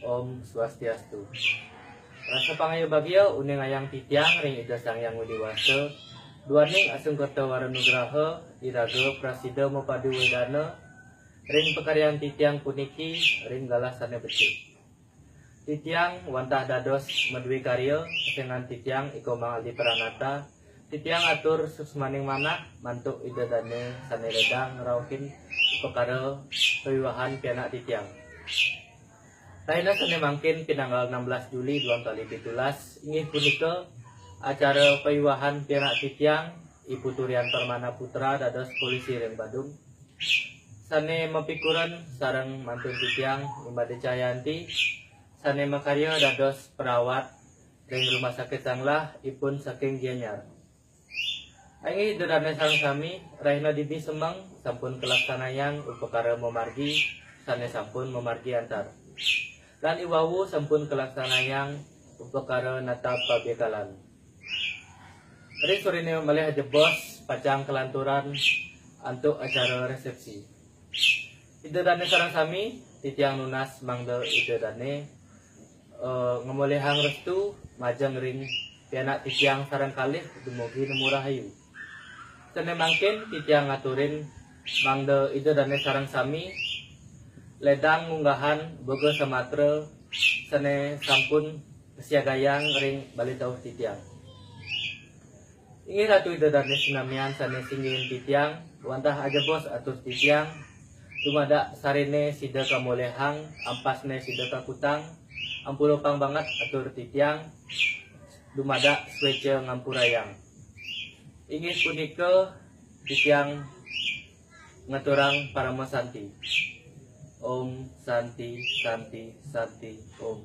Om Swastiastu. Rasa pangayo bagyo uning ayang titiang ring ida sang yang udiwasa. Duaning asung kota waranugraha iraga prasida mapadu wedana. Ring pekaryan titiang puniki ring galasane becik. Titiang wantah dados madwi karya dengan titiang iko mangaldi peranata. Titiang atur susmaning manah mantuk ida dane saneredang rauhin perkara pewiwahan pianak titiang. Lainnya sene mangkin pinanggal 16 Juli 2017 ingin punika acara pewiwahan pianak titiang Ibu Turian Permana Putra dados polisi ring Badung. Sane mapikuran sareng mantun titiang Imade Cahyanti sane makarya dados perawat ring rumah sakit Sanglah ipun saking Gianyar. Aingi dedane sareng sami Raina Didi Semeng sampun kelaksanayang upakara memargi sane sampun memargi antar. Lan iwawu sampun kelaksanayang upakara natap pabekalan. Ring sorine malih jebos pacang kelanturan untuk acara resepsi. Ide dane sareng sami titiang nunas mangda ide dane ngemolehang restu majeng ring pianak titiang sareng kalih dumugi nemu rahayu. Sene mangkin titiang ngaturin mangda ide dane sareng sami ledang ngunggahan boga Samatra sene sampun kesiagayang ring balitauh titiang. Ingi ratu ide dane sinamian sane singgin titiang wantah aja bos atus titiang dumada sarene sida kamolehang ampasne sida kakutang ampulopang banget atur titiang dumada swece ngampurayang. Ingin punika titiang ngaturang paramasanti. Om Santi Santi Santi Om.